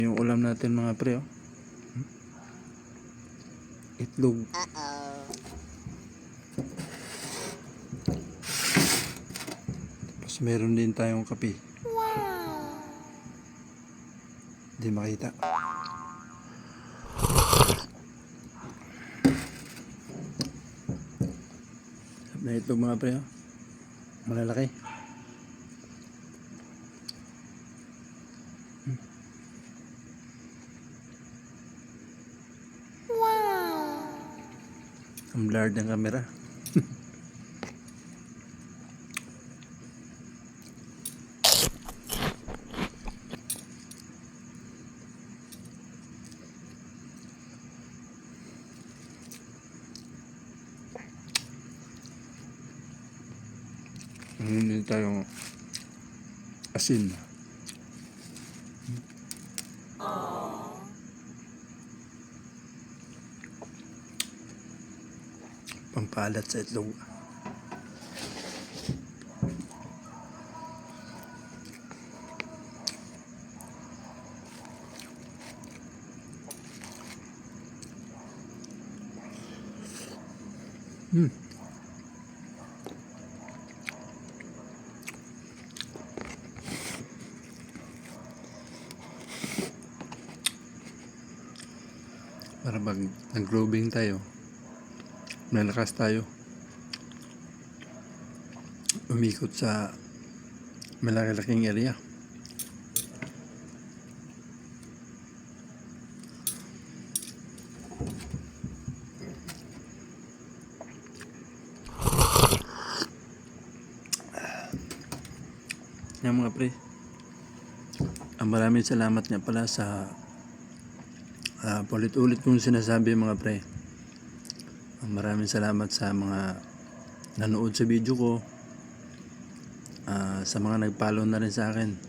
Yung ulam natin mga pre, oh. Itlog. Tapos meron din tayong kape. Hindi makita. Sarap na itlog mga pre, oh. Malalaki. Ang blurred ng camera. Hindi tayong asin. Pampalat sa itlog. Para pag nag-roving tayo, nalakas tayo, umikot sa malaki-laking area. Yan mga pre, maraming salamat nga pala sa ulit-ulit kong sinasabi mga pre. Maraming salamat sa mga nanood sa video ko, sa mga nag-follow na rin sa akin.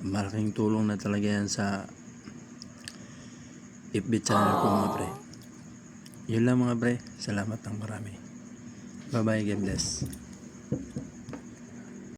Malaking tulong na talaga yan sa FB channel ko mga pre. Yun lang mga pre, salamat ng marami. Bye bye, God bless.